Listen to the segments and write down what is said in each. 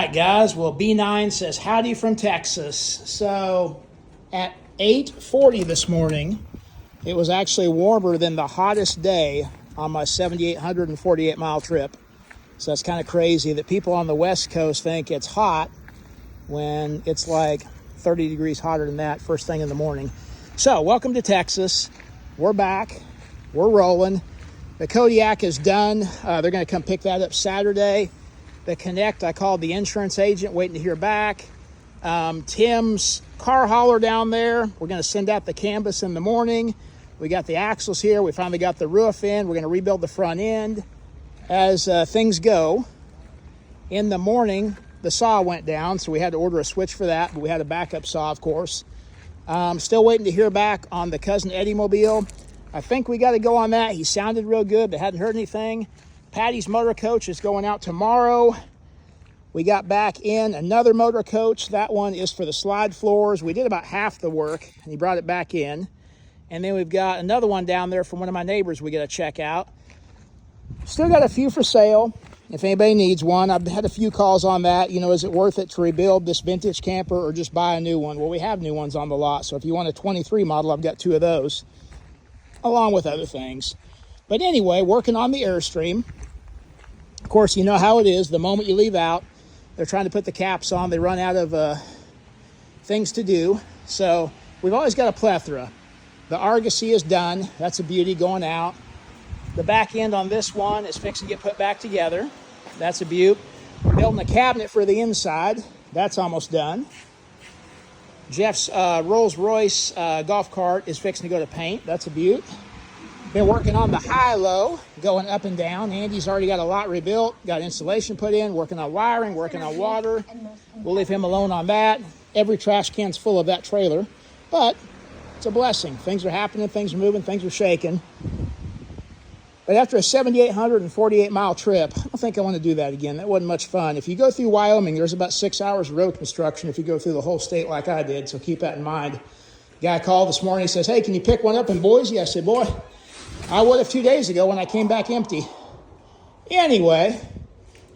All right, guys. Well, B9 says howdy from Texas. So at 8:40 this morning, it was actually warmer than the hottest day on my 7,848 mile trip. So that's kind of crazy that people on the West Coast think it's hot when it's like 30 degrees hotter than that first thing in the morning. So welcome to Texas. We're back. We're rolling. The Kodiak is done. They're going to come pick that up Saturday. The Connect, I called the insurance agent, waiting to hear back. Tim's car hauler down there, we're going to send out the canvas in the morning. We got the axles here. We finally got the roof in. We're going to rebuild the front end. As things go, in the morning, the saw went down, so we had to order a switch for that, but we had a backup saw, of course. Still waiting to hear back on the Cousin Eddie mobile. I think we got to go on that. He sounded real good, but hadn't heard anything. Patty's motor coach is going out tomorrow. We got back in another motor coach. That one is for the slide floors. We did about half the work, and he brought it back in. And then we've got another one down there from one of my neighbors we got to check out. Still got a few for sale if anybody needs one. I've had a few calls on that. You know, is it worth it to rebuild this vintage camper or just buy a new one? Well, we have new ones on the lot. So if you want a 23 model, I've got two of those, along with other things. But anyway, working on the Airstream. Of course, you know how it is. The moment you leave out, they're trying to put the caps on. They run out of things to do. So we've always got a plethora. The Argosy is done. That's a beauty going out. The back end on this one is fixing to get put back together. That's a beaut. Building a cabinet for the inside. That's almost done. Jeff's Rolls Royce golf cart is fixing to go to paint. That's a beaut. Been working on the high-low, going up and down. Andy's already got a lot rebuilt, got insulation put in, working on wiring, working on water. We'll leave him alone on that. Every trash can's full of that trailer, but it's a blessing. Things are happening, things are moving, things are shaking. But after a 7,848-mile trip, I don't think I want to do that again. That wasn't much fun. If you go through Wyoming, there's about 6 hours of road construction if you go through the whole state like I did, so keep that in mind. Guy called this morning, he says, hey, can you pick one up in Boise? I said, boy, I would have 2 days ago when I came back empty. Anyway,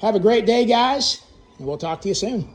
have a great day, guys, and we'll talk to you soon.